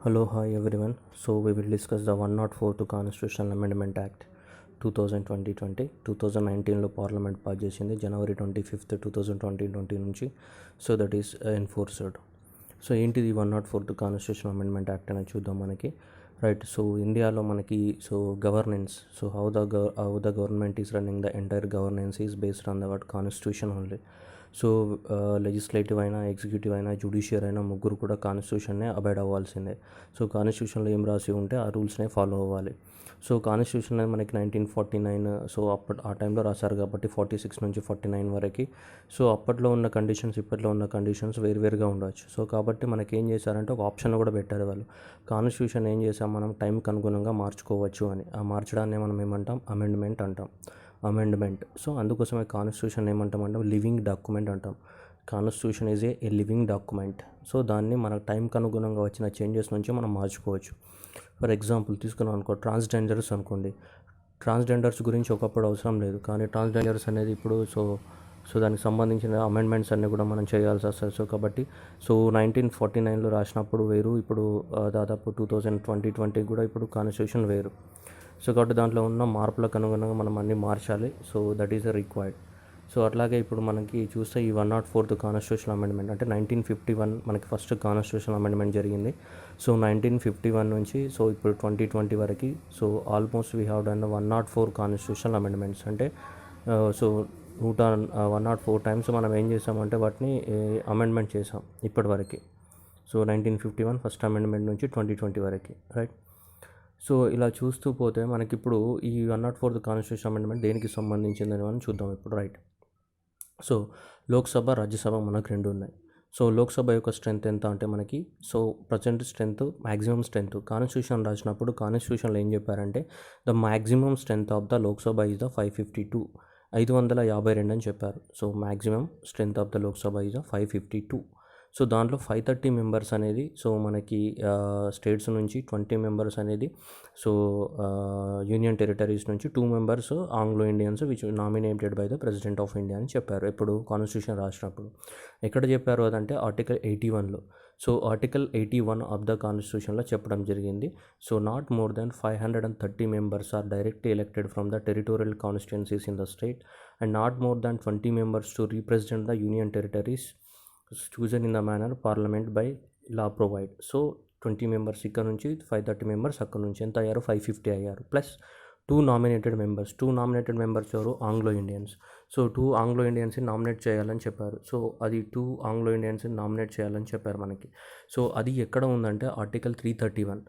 Hello, hi everyone. So we will discuss the 104th Constitutional Amendment Act 2019లో parliament pass చేసింది జనవరి 25th 2020 నుంచి. So that is enforced. So ఏంటిది 104th constitution amendment act అనేది చూద్దాం మనకి. రైట్. సో ఇండియాలో మనకి governance, how the government is running, the entire governance is based on the constitution only. So legislative అయినా, ఎగ్జిక్యూటివ్ అయినా, జ్యుడిషియర్ అయినా ముగ్గురు కూడా కాన్స్టిట్యూషన్నే అబైడ్ అవ్వాల్సిందే. సో కాన్స్టిట్యూషన్లో ఏం రాసి ఉంటే ఆ రూల్స్నే ఫాలో అవ్వాలి. సో కాన్స్టిట్యూషన్ అనేది మనకి 1949 ఆ టైంలో రాశారు కాబట్టి 46 నుంచి 49 వరకు. సో అప్పట్లో ఉన్న కండిషన్స్, ఇప్పట్లో ఉన్న కండిషన్స్ వేరువేరుగా ఉండవచ్చు. సో కాబట్టి మనకి ఏం చేశారంటే ఒక ఆప్షన్ కూడా పెట్టారు వాళ్ళు. కాన్స్టిట్యూషన్ ఏం చేసాం మనం, టైంకి అనుగుణంగా మార్చుకోవచ్చు అని. ఆ మార్చడాన్ని మనం ఏమంటాం, అమెండ్మెంట్ అంటాం. సో అందుకోసమే కాన్స్టిట్యూషన్ ఏమంటామంటే లివింగ్ డాక్యుమెంట్ అంటాం. Constitution is a living document. So దాన్ని మన టైంకి అనుగుణంగా వచ్చిన చేంజెస్ నుంచి మనం మార్చుకోవచ్చు. ఫర్ ఎగ్జాంపుల్ తీసుకున్నాం అనుకో, ట్రాన్స్జెండర్స్ అనుకోండి. ట్రాన్స్జెండర్స్ గురించి ఒకప్పుడు అవసరం లేదు, కానీ ట్రాన్స్జెండర్స్ అనేది ఇప్పుడు దానికి సంబంధించిన అమెండ్మెంట్స్ అన్నీ కూడా మనం చేయాల్సి వస్తుంది. సో కాబట్టి 1949లో రాసినప్పుడు వేరు, ఇప్పుడు దాదాపు 2020 కూడా ఇప్పుడు కాన్స్టిట్యూషన్ వేరు. సో కాబట్టి దాంట్లో ఉన్న మార్పులకు అనుగుణంగా మనం అన్నీ మార్చాలి. So that is required. So అట్లాగే ఇప్పుడు మనకి చూస్తే ఈ 104th కాన్స్టిట్యూషన్ అమెండ్మెంట్ అంటే 1951 మనకి ఫస్ట్ కాన్స్టిట్యూషన్ అమెండ్మెంట్ జరిగింది. సో 1951 నుంచి ఇప్పుడు 2020 వరకు almost we have done 104 constitution amendments. అంటే 104 టైమ్స్ మనం ఏం చేసామంటే వాటిని అమెండ్మెంట్ చేసాం ఇప్పటివరకు. 1951 ఫస్ట్ అమెండ్మెంట్ నుంచి 2020 వరకు, రైట్. సో ఇలా చూస్తూ పోతే మనకిప్పుడు ఈ 104th కాన్స్టిట్యూషన్ అమెండ్మెంట్ దేనికి సంబంధించిందని మనం చూద్దాం ఇప్పుడు, రైట్. సో లోక్సభ, రాజ్యసభ మనకు రెండు ఉన్నాయి. సో లోక్సభ యొక్క స్ట్రెంత్ ఎంత అంటే మనకి present strength, maximum strength constitution రాసినప్పుడు కాన్స్టిట్యూషన్లో ఏం చెప్పారంటే the maximum strength of the Lok Sabha is the 552 అని చెప్పారు. So maximum strength of the Lok Sabha is the 552. So దాంట్లో 530 మెంబర్స్ అనేది మనకి స్టేట్స్ నుంచి, 20 మెంబర్స్ అనేది యూనియన్ టెరిటరీస్ నుంచి, 2 members Anglo Indians which nominated by the president of India అని చెప్పారు. ఎప్పుడు కాన్స్టిట్యూషన్ రాసినప్పుడు. ఎక్కడ చెప్పారు అదంటే ఆర్టికల్ 81లో. ఆర్టికల్ 81 ఆఫ్ ద కాన్స్టిట్యూషన్లో చెప్పడం జరిగింది. Not more than 530 members are directly elected from the territorial constituencies in the state and not more than 20 members to represent the union territories chosen in the manner parliament by law provide. 20 members ఇక్కడ నుంచి, 530 members అక్కడ నుంచి ఎంత అయ్యారు, 550 అయ్యారు. Plus 2 nominated members ఎవరు, Anglo Indians. 2 Anglo ఇండియన్స్ని nominate చేయాలని చెప్పారు. అది 2 ఆంగ్లో ఇండియన్స్ని నామినేట్ చేయాలని చెప్పారు మనకి. అది ఎక్కడ ఉందంటే article 331.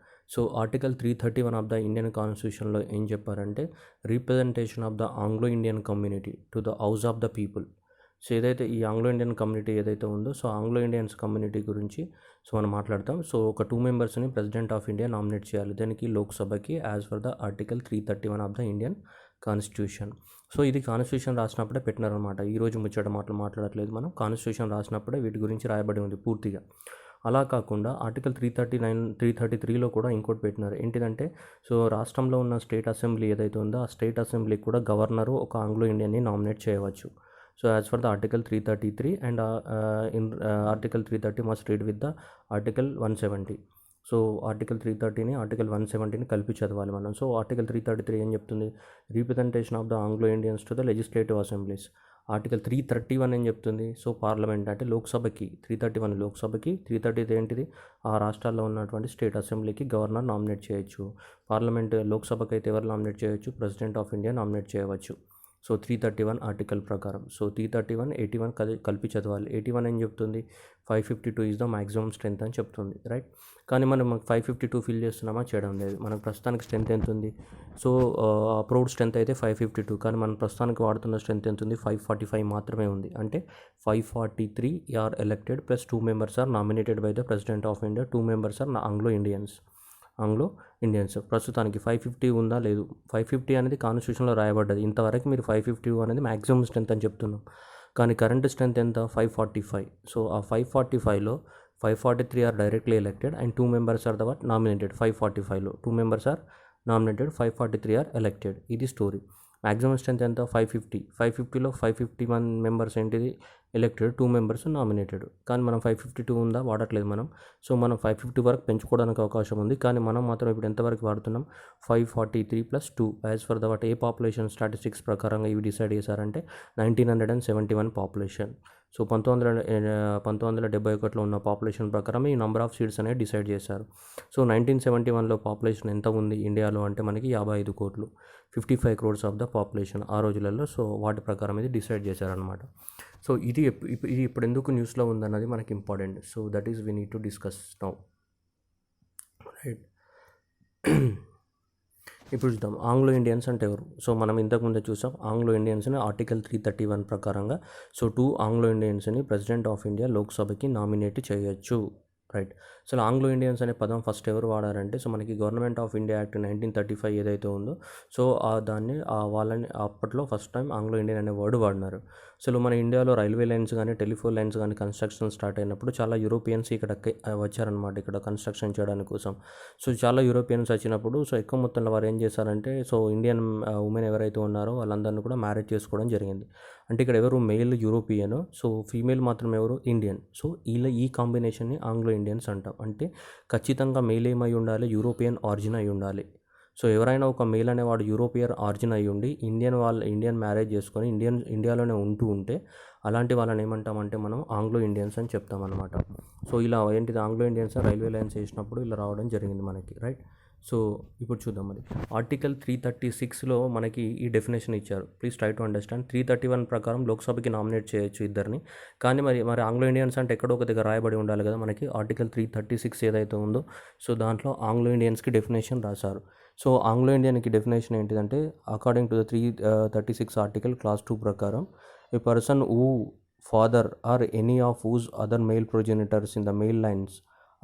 Article 331 of the Indian కాన్స్టిట్యూషన్లో ఏం చెప్పారంటే representation of the Anglo Indian community to the house of the People. ఏదైతే ఈ ఆంగ్లో ఇండియన్ కమ్యూనిటీ ఏదైతే ఉందో ఆంగ్లో ఇండియన్స్ కమ్యూనిటీ గురించి మనం మాట్లాడతాం. ఒక 2 మెంబర్స్ని ప్రెసిడెంట్ ఆఫ్ ఇండియా నామినేట్ చేయాలి దానికి, లోక్సభకి, as for the article 331 of the Indian constitution. ఇది కాన్స్టిట్యూషన్ రాసినప్పుడే పెట్టినారనమాట. ఈరోజు ముచ్చట మాట్లాడట్లేదు మనం. కాన్స్టిట్యూషన్ రాసినప్పుడే వీటి గురించి రాయబడి ఉంది పూర్తిగా. అలా కాకుండా ఆర్టికల్ 333లో కూడా ఇంకోటి పెట్టినారు. ఏంటిదంటే రాష్ట్రంలో ఉన్న స్టేట్ అసెంబ్లీ ఏదైతే ఉందో ఆ స్టేట్ అసెంబ్లీకి కూడా గవర్నరు ఒక ఆంగ్లో ఇండియన్ని నామినేట్ చేయవచ్చు. As for the Article 333 and Article 330 must read with the Article 170. Article 330ని Article 170ని కలిపి చదవాలి మనం. Article 333 ఏం చెప్తుంది, representation of the Anglo Indians to the legislative assemblies. Article 331 ఏం చెప్తుంది, పార్లమెంట్ అంటే లోక్సభకి 331 లోక్సభకి, 330 ఏంటిది ఆ రాష్ట్రాల్లో ఉన్నటువంటి స్టేట్ అసెంబ్లీకి గవర్నర్ నామినేట్ చేయొచ్చు. పార్లమెంట్ లోక్సభకి అయితే ఎవరు నామినేట్ చేయొచ్చు, ప్రెసిడెంట్ ఆఫ్ ఇండియా నామినేట్ చేయవచ్చు. 331 ఆర్టికల్ ప్రకారం. 331, 81 కలిపి చదవాలి. 81 ఏం చెప్తుంది, 552 ఈజ్ ద మ్యాక్సిమం స్ట్రెంత్ అని చెప్తుంది, రైట్. కానీ మనం 552 ఫిల్ చేస్తున్నామా, చేయడం లేదు. మనకు ప్రస్తుతానికి స్ట్రెంత్ ఎంత ఉంది, అప్రూవ్డ్ స్ట్రెంత్ అయితే 552, కానీ మనం ప్రస్తుతానికి వాడుతున్న స్ట్రెంత్ ఎంత ఉంది, 545 మాత్రమే ఉంది. అంటే 543 are elected plus 2 members are nominated by the president of India, 2 members are Anglo Indians. ప్రస్తుతానికి 550 ఉందా, లేదు. 550 అనేది కాన్స్టిట్యూషన్లో రాయబడ్డది. ఇంతవరకు మీరు 550 అనేది మ్యాక్సిమం స్ట్రెంత్ అని చెప్తున్నాం, కానీ కరెంట్ స్ట్రెంత్ ఎంత, 545. ఆ 545లో 543 are directly elected and 2 members are the nominated. 545లో 2 members are nominated, 543 are elected. ఇది స్టోరీ. మ్యాక్సిమం స్ట్రెంత్ ఎంత 550. 550లో 551 మెంబర్స్ ఏంటిది ఎలక్టెడ్, 2 మెంబర్స్ నామినేటెడ్. కానీ మనం 552 ఉందా వాడట్లేదు మనం. సో మనం 550 వరకు పెంచుకోవడానికి అవకాశం ఉంది. కానీ మనం మాత్రం ఇప్పుడు ఎంతవరకు వాడుతున్నాం 543+2 as for the A population statistics ప్రకారంగా ఇవి డిసైడ్ చేశారంటే 1971 పాపులేషన్. సో 1971లో ఉన్న పాపులేషన్ ప్రకారం ఈ నెంబర్ ఆఫ్ సీట్స్ అనేది డిసైడ్ చేశారు. సో 1971లో పాపులేషన్ ఎంత ఉంది ఇండియాలో అంటే మనకి 55 కోట్లు, 55 crores ఆఫ్ ద పాపులేషన్ ఆ రోజులలో. సో వాటి ప్రకారం ఇది డిసైడ్ చేశారనమాట. సో ఇది ఇప్పుడు ఎందుకు న్యూస్లో ఉందన్నది మనకి important. So that is we need to discuss now, right. ఇప్పుడు చూద్దాం ఆంగ్లో ఇండియన్స్ అంటే ఎవరు. సో మనం ఇంతకుముందే చూసాం ఆంగ్లో ఇండియన్స్ని ఆర్టికల్ 331 ప్రకారంగా సో 2 ఆంగ్లో ఇండియన్స్ని ప్రెసిడెంట్ ఆఫ్ ఇండియా లోక్సభకి నామినేట్ చేయొచ్చు, రైట్. సో ఆంగ్లో ఇండియన్స్ అనే పదం ఫస్ట్ ఎవరు వాడారంటే సో మనకి గవర్నమెంట్ ఆఫ్ ఇండియా యాక్ట్ 1935 ఏదైతే ఉందో సో దాన్ని వాళ్ళని అప్పట్లో ఫస్ట్ టైం ఆంగ్లో ఇండియన్ అనే వర్డ్ వాడినారు. సో మన ఇండియాలో రైల్వే లైన్స్ కానీ టెలిఫోన్ లైన్స్ కానీ కన్స్ట్రక్షన్ స్టార్ట్ అయినప్పుడు చాలా యూరోపియన్స్ ఇక్కడ వచ్చారనమాట ఇక్కడ కన్స్ట్రక్షన్ చేయడానికి కోసం. సో చాలా యూరోపియన్స్ వచ్చినప్పుడు సో ఎక్కువ మొత్తంలో వారు ఏం చేశారంటే సో ఇండియన్ ఉమెన్ ఎవరైతే ఉన్నారో వాళ్ళందరినీ కూడా మ్యారేజ్ చేసుకోవడం జరిగింది. అంటే ఇక్కడ ఎవరు మెయిల్ యూరోపియన్, సో ఫీమేల్ మాత్రం ఎవరు ఇండియన్. సో ఈ కాంబినేషన్ని ఆంగ్లో ఇండియన్స్ అంటాం. అంటే ఖచ్చితంగా మెయిల్ ఏమై ఉండాలి, యూరోపియన్ ఆరిజిన్ అయి ఉండాలి. సో ఎవరైనా ఒక మెయిల్ అనేవాడు యూరోపియన్ ఆరిజిన్ అయి ఉండి ఇండియన్ మ్యారేజ్ చేసుకొని ఇండియాలోనే ఉంటే అలాంటి వాళ్ళని ఏమంటామంటే మనం ఆంగ్లో ఇండియన్స్ అని చెప్తామన్నమాట. సో ఇలా ఏంటిది ఆంగ్లో ఇండియన్స్ రైల్వే లైన్స్ వేసినప్పుడు ఇలా రావడం జరిగింది మనకి, రైట్. సో ఇప్పుడు చూద్దాం మరి ఆర్టికల్ 336లో మనకి ఈ డెఫినేషన్ ఇచ్చారు. Please try to understand. 331 ప్రకారం లోక్సభకి నామినేట్ చేయొచ్చు ఇద్దరిని. కానీ మరి ఆంగ్లో ఇండియన్స్ అంటే ఎక్కడో ఒక దగ్గర రాయబడి ఉండాలి కదా మనకి. ఆర్టికల్ 336 ఏదైతే ఉందో సో దాంట్లో ఆంగ్లో ఇండియన్స్కి డెఫినేషన్ రాశారు. సో ఆంగ్లో ఇండియన్కి డెఫినేషన్ ఏంటిదంటే according to the 336 article clause 2 ప్రకారం a person who father or any of whose other male progenitors in the male lines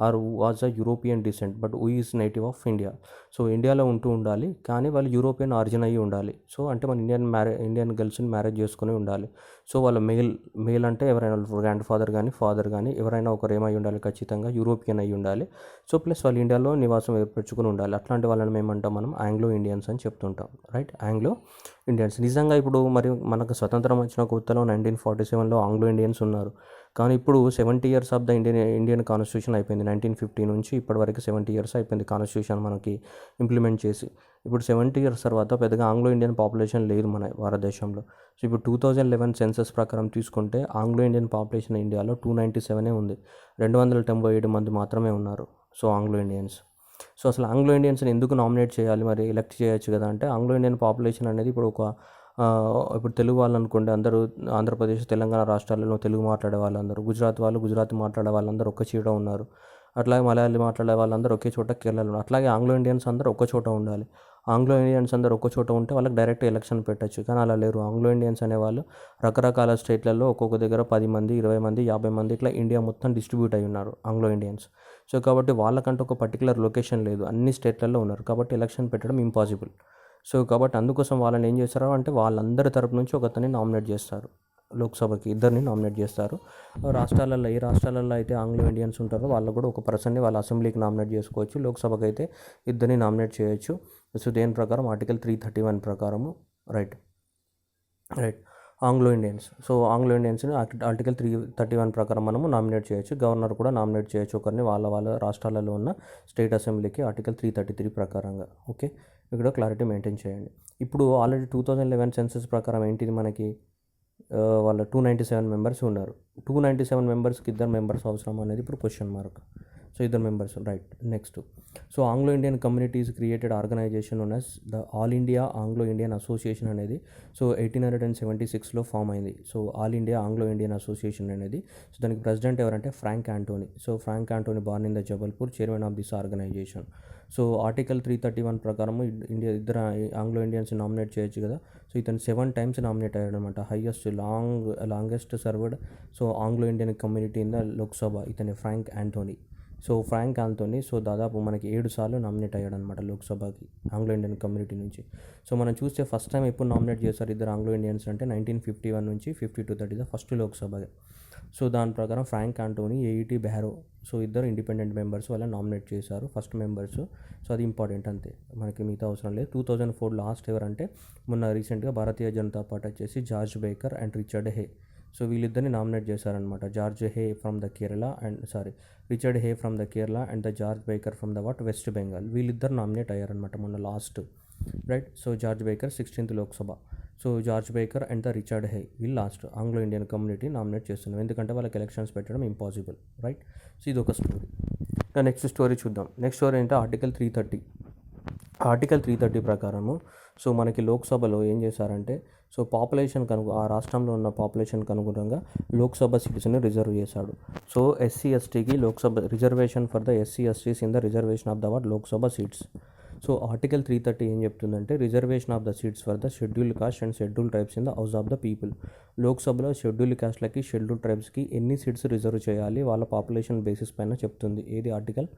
or was a European descent but who is native of India. So ఇండియాలో ఉండాలి కానీ వాళ్ళు European origin అయ్యి ఉండాలి. So అంటే మన Indian గర్ల్స్ని marriage చేసుకుని ఉండాలి. సో వాళ్ళ మేల్ అంటే ఎవరైనా గ్రాండ్ ఫాదర్ కానీ ఎవరైనా ఒకరు ఏమై ఉండాలి, ఖచ్చితంగా యూరోపియన్ అయ్యి ఉండాలి. సో ప్లస్ వాళ్ళు ఇండియాలో నివాసం ఏర్పరచుకుని ఉండాలి. అట్లాంటి వాళ్ళని ఏమంటాం మనం ఆంగ్లో ఇండియన్స్ అని చెప్తుంటాం, రైట్. ఆంగ్లో ఇండియన్స్ నిజంగా ఇప్పుడు మరి మనకు స్వతంత్రం వచ్చిన కొత్తలో 1947లో ఆంగ్లో ఇండియన్స్ ఉన్నారు. కానీ ఇప్పుడు 70 years of the Indian constitution అయిపోయింది. 1950 నుంచి ఇప్పటివరకు 70 years అయిపోయింది కాన్స్టిట్యూషన్ మనకి ఇంప్లిమెంట్ చేసి. ఇప్పుడు 70 years తర్వాత పెద్దగా ఆంగ్లో ఇండియన్ పాపులేషన్ లేదు మన భారతదేశంలో. సో ఇప్పుడు 2011 సెన్సస్ ప్రకారం తీసుకుంటే ఆంగ్లో ఇండియన్ పాపులేషన్ ఇండియాలో 297 ఉంది. 297 మంది మాత్రమే ఉన్నారు సో ఆంగ్లో ఇండియన్స్. సో అసలు ఆంగ్లో ఇండియన్స్ని ఎందుకు నామినేట్ చేయాలి, మరి ఎలక్ట్ చేయొచ్చు కదా అంటే ఆంగ్లో ఇండియన్ పాపులేషన్ అనేది ఇప్పుడు తెలుగు వాళ్ళు అనుకోండి, అందరూ ఆంధ్రప్రదేశ్ తెలంగాణ రాష్ట్రాలలో తెలుగు మాట్లాడే వాళ్ళందరూ, గుజరాతీ మాట్లాడే వాళ్ళందరూ ఒక్క చోట ఉన్నారు. అట్లాగే మలయాళీ మాట్లాడే వాళ్ళందరూ ఒకే చోట కేరళలో. అట్లాగే ఆంగ్లో ఇండియన్స్ అందరూ ఒక్క చోట ఉండాలి. ఆంగ్లో ఇండియన్స్ అందరూ ఒక్క చోట ఉంటే వాళ్ళకి డైరెక్ట్ ఎలక్షన్ పెట్టచ్చు. కానీ అలా లేరు. ఆంగ్లో ఇండియన్స్ అనేవాళ్ళు రకరకాల స్టేట్లలో ఒక్కొక్క దగ్గర 10 మంది 20 మంది 50 మంది ఇట్లా ఇండియా మొత్తం డిస్ట్రిబ్యూట్ అయి ఉన్నారు ఆంగ్లో ఇండియన్స్. సో కాబట్టి వాళ్ళకంటే ఒక పర్టికులర్ లొకేషన్ లేదు, అన్ని స్టేట్లలో ఉన్నారు. కాబట్టి ఎలక్షన్ పెట్టడం ఇంపాసిబుల్. సో కాబట్టి అందుకోసం వాళ్ళని ఏం చేస్తారు అంటే వాళ్ళందరి తరపు నుంచి ఒకరిని నామినేట్ చేస్తారు లోక్సభకి, ఇద్దరిని నామినేట్ చేస్తారు. ఏ రాష్ట్రాలలో అయితే ఆంగ్లో ఇండియన్స్ ఉంటారో వాళ్ళు కూడా ఒక పర్సన్ని వాళ్ళ అసెంబ్లీకి నామినేట్ చేసుకోవచ్చు. లోక్సభకి అయితే ఇద్దరిని నామినేట్ చేయొచ్చు. సో దేని ప్రకారం ఆర్టికల్ 331 ప్రకారము, right. Anglo Indians. So Anglo ఇండియన్స్ని ఆర్టికల్ 331 ప్రకారం మనము నామినేట్ చేయొచ్చు. గవర్నర్ కూడా నామినేట్ చేయొచ్చు ఒకరిని వాళ్ళ రాష్ట్రాలలో ఉన్న స్టేట్ అసెంబ్లీకి ఆర్టికల్ 333 ప్రకారంగా. ఓకే, ఇక్కడ క్లారిటీ మెయింటైన్ చేయండి. ఇప్పుడు ఆల్రెడీ 2011 సెన్సస్ ప్రకారం ఏంటిది మనకి వాళ్ళ 297 మెంబర్స్ ఉన్నారు. 297 మెంబర్స్కి ఇద్దరు మెంబర్స్ అవసరం అనేది ఇప్పుడు క్వశ్చన్ మార్క్. సో ఇద్దరు members, right. Next, so Anglo Indian communities created organisation known as the all India Anglo Indian association అనేది సో 1876లో ఫామ్ అయింది. So all India Anglo Indian association అనేది. సో దానికి ప్రెసిడెంట్ ఎవరంటే Frank Anthony. So Frank Anthony born in the Jabalpur, chairman of this organisation. So article 331 ప్రకారం ఇద్దరు Anglo Indians nominate చేయొచ్చు కదా. సో ఇతను 7 times నామినేట్ అయ్యాడు అనమాట. Longest served so Anglo Indian community in the Lok Sabha ఇతని ఫ్రాంక్ యాంటోనీ. సో దాదాపు మనకి 7 సార్లు నామినేట్ అయ్యాడు అనమాట లోక్సభకి ఆంగ్లో ఇండియన్ కమ్యూనిటీ నుంచి. సో మనం చూస్తే ఫస్ట్ టైం ఎప్పుడు నామినేట్ చేశారు ఇద్దరు ఆంగ్లో ఇండియన్స్ అంటే 1951 నుంచి 52 that is the first Lok Sabha. So దాని ప్రకారం ఫ్రాంక్ ఆంటోనీ, ఏఈటీ బ్యారో, సో ఇద్దరు ఇండిపెండెంట్ మెంబర్స్ వాళ్ళని నామినేట్ చేశారు ఫస్ట్ మెంబర్స్. సో అది ఇంపార్టెంట్ అంతే, మనకి మిగతా అవసరం లేదు. 2004 లాస్ట్ ఎవరంటే మొన్న రీసెంట్గా భారతీయ జనతా పార్టీ వచ్చేసి George Baker and Richard Hay. So వీళ్ళిద్దరిని నామినేట్ చేశారనమాట. George Hay from the Kerala and Richard Hay from the Kerala and the George Baker from the West Bengal. వీళ్ళిద్దరు నామినేట్ అయ్యారనమాట మొన్న last, right. So George Baker 16th Lok Sabha. So George Baker and the Richard Hay వీళ్ళు last Anglo Indian community nominate చేస్తున్నాం, ఎందుకంటే వాళ్ళకి elections పెట్టడం impossible, right. So ఇది ఒక స్టోరీ. నెక్స్ట్ స్టోరీ చూద్దాం. నెక్స్ట్ స్టోరీ అంటే ఆర్టికల్ 330. ఆర్టికల్ 330 ప్రకారము సో మనకి లోక్సభలో ఏం చేశారంటే, సో ఆ రాష్ట్రంలో ఉన్న పాపులేషన్కి అనుగుణంగా లోక్సభ సీట్స్ని రిజర్వ్ చేశాడు. సో ఎస్సీ ఎస్టీకి Lok Sabha reservation for the SC STs in the reservation of the Lok Sabha seats. So article 330 ఏం చెప్తుందంటే, reservation of the seats for the scheduled caste and scheduled tribes in the house of the people. లోక్సభలో scheduled కాస్ట్లకి scheduled ట్రైబ్స్కి ఎన్ని seats reserve చేయాలి వాళ్ళ population basis పైన చెప్తుంది. ఏది ఆర్టికల్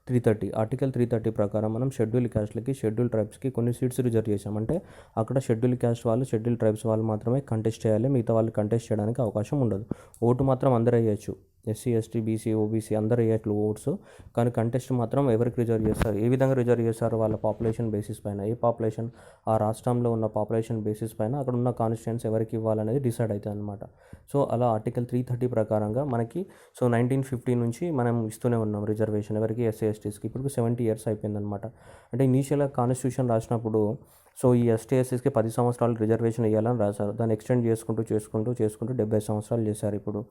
330. ఆర్టికల్ 330 ప్రకారం మనం షెడ్యూల్ కాస్ట్లకి షెడ్యూల్ ట్రైబ్స్కి కొన్ని సీట్స్ రిజర్వ్ చేసామంటే అక్కడ షెడ్యూల్ కాస్ట్ వాళ్ళు షెడ్యూల్ ట్రైబ్స్ వాళ్ళు మాత్రమే కంటెస్ట్ చేయాలి, మిగతా వాళ్ళు కంటెస్ట్ చేయడానికి అవకాశం ఉండదు. ఓటు మాత్రం అందరూ వేయచ్చు, ఎస్సీ ఎస్టీ బీసీ ఓబీసీ అందరూ వేయట్లు ఓట్స్, కానీ కంటెస్ట్ మాత్రం ఎవరికి రిజర్వ్ చేస్తారు, ఏ విధంగా రిజర్వ్ చేస్తారు వాళ్ళ పాపులేషన్ బేసిస్ పైన. ఏ పాపులేషన్, ఆ రాష్ట్రంలో ఉన్న పాపులేషన్ బేసిస్ పైన అక్కడ ఉన్న కాన్స్టిట్యుయెన్సీ ఎవరికి ఇవ్వాలనేది డిసైడ్ అవుతుంది అనమాట. సో అలా ఆర్టికల్ 330 ప్రకారంగా మనకి 1950 నుంచి మనం ఇస్తూనే ఉన్నాం రిజర్వేషన్ ఎవరికి, ఎస్సీ ఎస్టీస్కి. ఇప్పుడు 70 years అయిపోయిందనమాట. అంటే ఇనీషియల్గా కాన్స్టిట్యూషన్ రాసినప్పుడు సో ఈ ఎస్టీ ఎస్సీస్కి 10 సంవత్సరాలు రిజర్వేషన్ ఇవ్వాలని రాశారు. దాన్ని ఎక్స్టెండ్ చేసుకుంటూ 70 సంవత్సరాలు చేశారు. ఇప్పుడు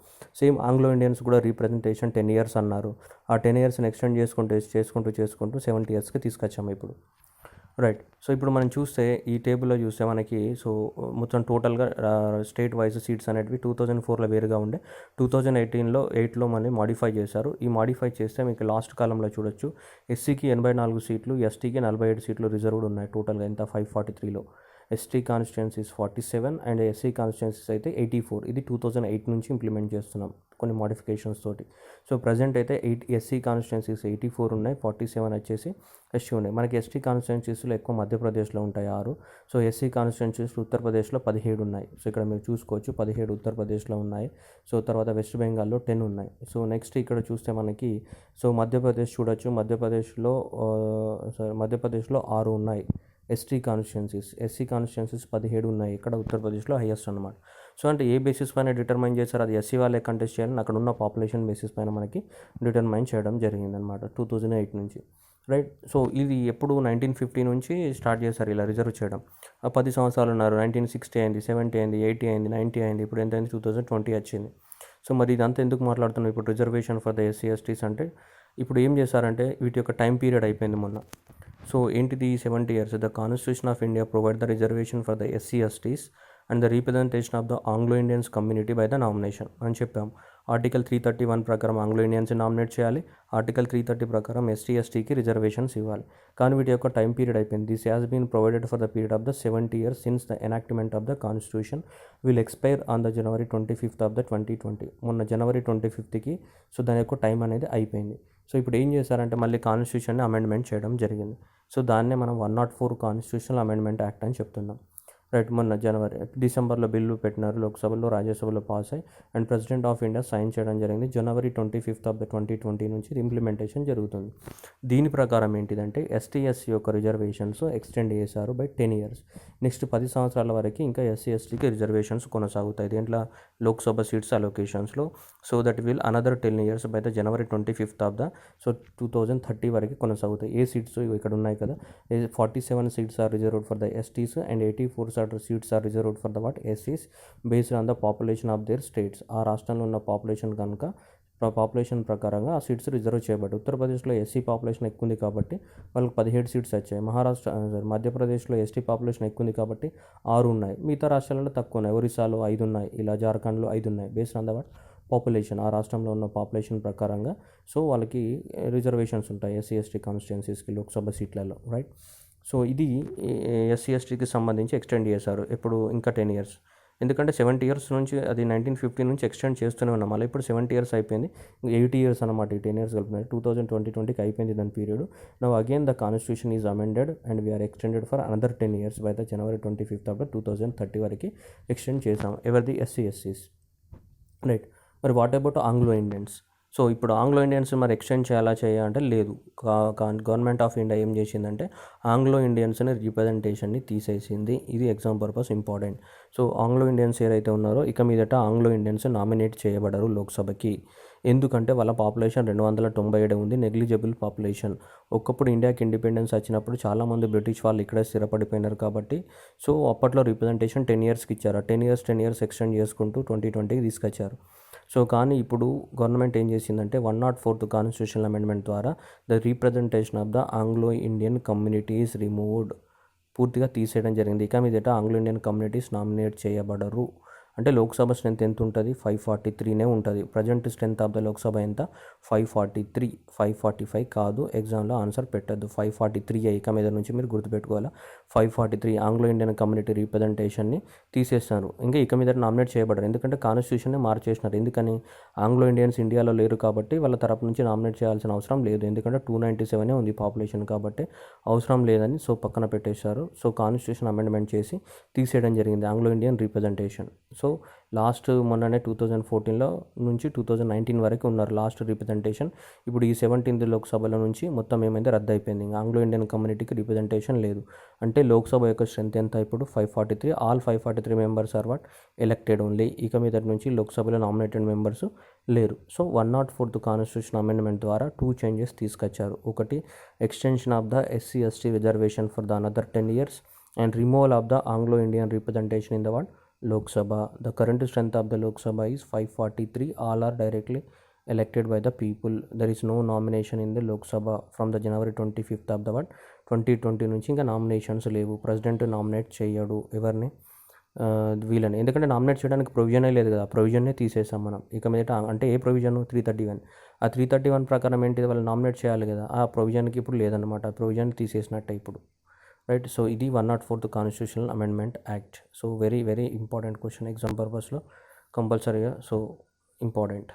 సేమ్ ఆంగ్లో ఇండియన్స్ కూడా రీప్రజెంటేషన్ 10 years అన్నారు. ఆ 10 yearsని ఎక్స్టెండ్ చేసుకుంటూ 70 yearsకి తీసుకొచ్చాము ఇప్పుడు, రైట్. సో ఇప్పుడు మనం చూస్తే ఈ టేబుల్లో చూస్తే మనకి సో మొత్తం టోటల్గా స్టేట్ వైజ్ సీట్స్ అనేటివి 2004లో వేరుగా ఉండే 2018లో మళ్ళీ మాడిఫై చేశారు. ఈ మాడిఫై చేస్తే మీకు లాస్ట్ కాలంలో చూడొచ్చు, ఎస్సీకి 84 సీట్లు, ఎస్టీకి 47 సీట్లు రిజర్వ్డ్ ఉన్నాయి. టోటల్గా ఎంత 543లో. ST constituencies 47 and SC constituencies అయితే 84. ఇది 2008 నుంచి ఇంప్లిమెంట్ చేస్తున్నాం కొన్ని మోడిఫికేషన్స్ తోటి. సో ప్రజెంట్ అయితే ఎస్సీ కాన్స్టిట్యుయెన్సీస్ 84 ఉన్నాయి, 47 వచ్చేసి ఎస్టీ ఉన్నాయి. మనకి ఎస్టీ కాన్స్టిట్యుయెన్సీస్లో ఎక్కువ మధ్యప్రదేశ్లో ఉంటాయి 6. సో ఎస్సీ కాన్స్టిట్యుయెన్సీస్ ఉత్తరప్రదేశ్లో 17 ఉన్నాయి. సో ఇక్కడ మీరు చూసుకోవచ్చు 17 ఉత్తరప్రదేశ్లో ఉన్నాయి. సో తర్వాత వెస్ట్ బెంగాల్లో 10 ఉన్నాయి. సో నెక్స్ట్ ఇక్కడ చూస్తే మనకి సో మధ్యప్రదేశ్ చూడొచ్చు, మధ్యప్రదేశ్లో 6 ఉన్నాయి ఎస్టీ కాన్స్టిట్యుయెన్సీస్. ఎస్సీ కాన్స్టిట్యుయెన్సీస్ 17 ఉన్నాయి. ఇక్కడ ఉత్తరప్రదేశ్లో హైయెస్ట్ అనమాట. సో అంటే ఏ బేసిస్ పైన డిటర్మైన్ చేశారు, అది ఎస్సీ వాళ్ళే కంటెస్ట్ చేయాలని అక్కడ ఉన్న పాపులేషన్ బేసిస్ పైన మనకి డిటర్మైన్ చేయడం జరిగిందనమాట 2008 నుంచి, రైట్. సో ఇది ఎప్పుడు 1950 నుంచి స్టార్ట్ చేశారు ఇలా రిజర్వ్ చేయడం. 10 సంవత్సరాలు ఉన్నారు. 1960 అయింది, 70 అయింది, 80 అయింది, 90 అయింది, ఇప్పుడు ఎంత అయింది 2020 వచ్చింది. సో మరి ఇదంతా ఎందుకు మాట్లాడుతున్నాం ఇప్పుడు రిజర్వేషన్ ఫర్ ద ఎస్సీ ఎస్టీస్ అంటే, ఇప్పుడు ఏం చేశారంటే వీటి యొక్క టైం పీరియడ్ అయిపోయింది మొన్న. సో ఏంటిది 70 years. The constitution of India provide the reservation for the SC STs and the representation of the Anglo Indians community by the nomination అని చెప్పాం. ఆర్టికల్ 331 ప్రకారం ఆంగ్లో ఇండియన్స్ని నామినేట్ చేయాలి. ఆర్టికల్ 330 ప్రకారం ఎస్టీ ఎస్టీకి రిజర్వేషన్స్ ఇవ్వాలి. కానీ వీటి యొక్క టైం పీరియడ్ అయిపోయింది. This has been provided for the period of the 70 years since the enactment of the constitution will expire on the January 25th of 2020. మొన్న January 25th సో దాని యొక్క టైం అనేది అయిపోయింది. సో ఇప్పుడు ఏం చేశారంటే మళ్ళీ కాన్స్టిట్యూషన్ని అమెండ్మెంట్ చేయడం జరిగింది. సో దాన్నే మనం 104 కాన్స్టిట్యూషనల్ అమెండ్మెంట్ యాక్ట్ అని చెప్తున్నాం, రైట్. మొన్న డిసెంబర్లో బిల్లు పెట్టినారు లోక్సభలో, రాజ్యసభలో పాస్ అయ్యి and president of India sign చేయడం జరిగింది. January 25th of 2020 నుంచి ఇంప్లిమెంటేషన్ జరుగుతుంది. దీని ప్రకారం ఏంటిదంటే ఎస్టీ ఎస్సీ యొక్క రిజర్వేషన్స్ ఎక్స్టెండ్ చేశారు బై 10 years. నెక్స్ట్ 10 సంవత్సరాల వరకు ఇంకా ఎస్సీ ఎస్టీకి రిజర్వేషన్స్ కొనసాగుతాయి దీంట్లో లోక్సభ సీట్స్ అలొకేషన్స్లో. So that will another 10 years by the January 25th of 2030 వరకు కొనసాగుతాయి. ఏ సీట్స్ ఇక్కడ ఉన్నాయి కదా, 47 seats are reserved for the STs and 84 seats are reserved for the SCs based on the population of their states. ఆ రాష్ట్రంలో ఉన్న population కనుక population ప్రకారంగా ఆ సీట్స్ రిజర్వ్ చేయబడ్డాయి. ఉత్తరప్రదేశ్లో ఎస్సీ పాపులేషన్ ఎక్కువ ఉంది కాబట్టి వాళ్ళకి 17 seats వచ్చాయి. మధ్యప్రదేశ్లో ఎస్టీ పాపులేషన్ ఎక్కువ ఉంది కాబట్టి 6 ఉన్నాయి. మిగతా రాష్ట్రాలలో తక్కువ ఉన్నాయి. ఒరిస్సాలో 5 ఉన్నాయి, ఇలా జార్ఖండ్లో 5 ఉన్నాయి. బేస్డ్ ఆన్ ద పాపులేషన్, ఆ రాష్ట్రంలో ఉన్న పాపులేషన్ ప్రకారంగా సో వాళ్ళకి రిజర్వేషన్స్ ఉంటాయి ఎస్సీ ఎస్టీ కాన్స్టిట్యుయెన్సీస్కి లోక్సభ సీట్లలో, రైట్. సో ఇది ఎస్సీ ఎస్టీకి సంబంధించి ఎక్స్టెండ్ చేశారు. ఇప్పుడు ఇంకా 10 years, ఎందుకంటే 70 years నుంచి అది 1950 నుంచి ఎక్స్టెండ్ చేస్తూనే ఉన్నాం. మళ్ళీ ఇప్పుడు 70 years అయిపోయింది, 80 years అనమాట. ఈ 10 years కలుపుతున్నారు. 2020కి అయిపోయింది దాని period. Now again the constitution is amended and we are extended for another 10 years by the January 25th of 2030 వరకు ఎక్స్టెండ్ చేసాం ఎవరిది ఎస్సీ ఎస్సీస్, రైట్. మరి what about Anglo Indians? So ఇప్పుడు ఆంగ్లో ఇండియన్స్ మరి ఎక్స్టెండ్ చేయాలంటే లేదు. గవర్నమెంట్ ఆఫ్ ఇండియా ఏం చేసిందంటే ఆంగ్లో ఇండియన్స్ని రిప్రజెంటేషన్ని తీసేసింది. ఇది exam purpose important. So Anglo Indians ఏదైతే ఉన్నారో ఇక మీదట ఆంగ్లో ఇండియన్స్ నామినేట్ చేయబడరు లోక్సభకి. ఎందుకంటే వాళ్ళ పాపులేషన్ 297 ఉంది, నెగ్లిజిబుల్ పాపులేషన్. ఒకప్పుడు ఇండియాకి ఇండిపెండెన్స్ వచ్చినప్పుడు చాలామంది బ్రిటిష్ వాళ్ళు ఇక్కడే స్థిరపడిపోయినారు కాబట్టి సో అప్పట్లో రిప్రజెంటేషన్ 10 ఇయర్స్కి ఇచ్చారు. 10 ఇయర్స్ ఎక్స్టెండ్ చేసుకుంటూ 2020కి తీసుకొచ్చారు. సో కానీ ఇప్పుడు గవర్నమెంట్ ఏం చేసిందంటే 104th కాన్స్టిట్యూషనల్ అమెండ్మెంట్ ద్వారా the representation of the Anglo Indian community is removed, పూర్తిగా తీసేయడం జరిగింది. ఇక మీదట ఆంగ్లో ఇండియన్ కమ్యూనిటీస్ నామినేట్ చేయబడరు. అంటే లోక్సభ స్ట్రెంత్ ఎంత ఉంటుంది? 543 ఉంటుంది. Present strength of the Lok Sabha ఎంత? 543, 545 కాదు. ఎగ్జామ్లో ఆన్సర్ పెట్టద్దు, 543 ఇక మీద నుంచి మీరు గుర్తుపెట్టుకోవాలా. 543 ఆంగ్లో ఇండియన్ కమ్యూనిటీ రీప్రజెంటేషన్ని తీసేస్తారు. ఇంకా ఇక మీద నామినేట్ చేయబడరు, ఎందుకంటే కాన్స్టిట్యూషన్ని మార్చేసినారు. ఎందుకని? ఆంగ్లో ఇండియన్స్ ఇండియాలో లేరు కాబట్టి వాళ్ళ తరపు నుంచి నామినేట్ చేయాల్సిన అవసరం లేదు, ఎందుకంటే 297 ఉంది పాపులేషన్ కాబట్టి అవసరం లేదని సో పక్కన పెట్టేశారు. సో కాన్స్టిట్యూషన్ అమెండ్మెంట్ చేసి తీసేయడం జరిగింది Anglo Indian representation. So last మొన్ననే 2014లో నుంచి 2019 వరకు ఉన్నారు లాస్ట్ రిప్రజెంటేషన్. ఇప్పుడు ఈ 17th లోక్సభలో నుంచి మొత్తం ఏమైంది? రద్దు అయిపోయింది. ఆంగ్లో ఇండియన్ కమ్యూనిటీకి రిప్రజెంటేషన్ లేదు. అంటే లోక్సభ యొక్క స్ట్రెంత్ ఎంత ఇప్పుడు? 543. All 543 members are what? Elected only. ఇక మీద నుంచి లోక్సభలో నామినేటెడ్ మెంబర్స్ లేరు. సో 104th కాన్స్టిట్యూషన్ అమెండ్మెంట్ ద్వారా 2 చేంజెస్ తీసుకొచ్చారు. ఒకటి, extension of the SC/ST reservation for the another 10 years and removal of the Anglo Indian representation in the what? Lok Sabha. The current strength of the Lok Sabha is 543. All are directly elected by the people. There is no nomination in the Lok Sabha from the January 25th of the what? 2020 నుంచి ఇంకా nominations లేవు. President nominate చేయడు ఎవరిని? వీళ్ళని. ఎందుకంటే nominate చేయడానికి ప్రొవిజనే లేదు కదా, ప్రొవిజన్నే తీసేసాం మనం. ఇక మీదట అంటే ఏ ప్రొవిజన్? 331. ఆ 331 ప్రకారం ఏంటిది? వాళ్ళు నామినేట్ చేయాలి కదా, ఆ ప్రొవిజన్కి ఇప్పుడు లేదనమాట. ఆ ప్రొవిజన్ తీసేసినట్టే ఇప్పుడు, రైట్. సో ఇది 104th constitutional amendment act. So very very important question exam పర్పస్లో కంపల్సరీగా. So important.